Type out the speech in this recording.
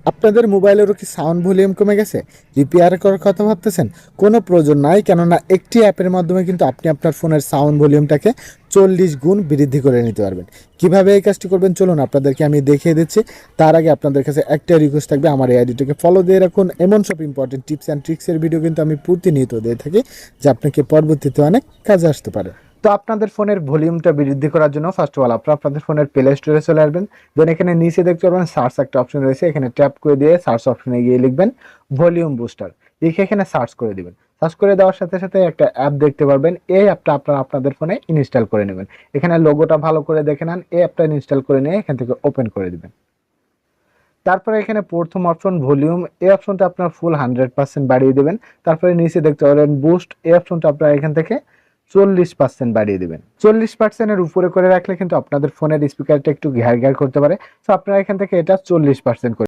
আপনাদের মোবাইলেরও কি sound volume কমে গেছে? রিপেয়ার করার কথা ভাবতেছেন? কোনো প্রয়োজন নাই, কেননা একটি অ্যাপের মাধ্যমে কিন্তু আপনি আপনার ফোনের সাউন্ড ভলিউমটাকে 40 গুণ বৃদ্ধি করে নিতে পারবেন। কিভাবে এই কাজটি করবেন চলুন আপনাদেরকে আমি দেখিয়ে দিচ্ছি। তার আগে আপনাদের কাছে একটা রিকোয়েস্ট থাকবে, আমার এই আইডিটাকে ফলো দিয়ে রাখুন। এমন সব ইম্পর্টেন্ট টিপস অ্যান্ড ট্রিক্সের ভিডিও কিন্তু আমি প্রতিনিয়ত দিয়ে থাকি, যা আপনাকে পরবর্তীতে অনেক কাজে আসতে পারে। তো আপনাদের ফোনের ভলিউমটা বৃদ্ধি করার জন্য ফার্স্ট অফ অল আপনারা আপনাদের ফোনের প্লে স্টোরে চলে আসবেন। দেন এখানে নিচে দেখতে পারবেন সার্চ একটা অপশন রয়েছে, এখানে ট্যাপ করে দিয়ে সার্চ অপশনে গিয়ে লিখবেন ভলিউম বুস্টার, লিখে এখানে সার্চ করে দিবেন। সার্চ করে দেওয়ার সাথে সাথে একটা অ্যাপ দেখতে পারবেন, এই অ্যাপটা আপনারা আপনাদের ফোনে ইনস্টল করে নেবেন। এখানে লোগোটা ভালো করে দেখে নেন, এই অ্যাপটা ইনস্টল করে নিয়ে এখান থেকে ওপেন করে দিবেন। তারপরে এখানে প্রথম অপশন ভলিউম, এই অপশনটা আপনার ফুল 100% বাড়িয়ে দিবেন। তারপরে নিচে দেখতে পারেন বুস্ট, এই অপশনটা আপনারা এখান থেকে 40% বাড়িয়ে দিবেন। 40% উপরে করে রাখলে কিন্তু আপনাদের ফোনের স্পিকারটা একটু ঘ্যার ঘ্যার করতে পারে। তো আপনারা এখান থেকে এটা 40% করে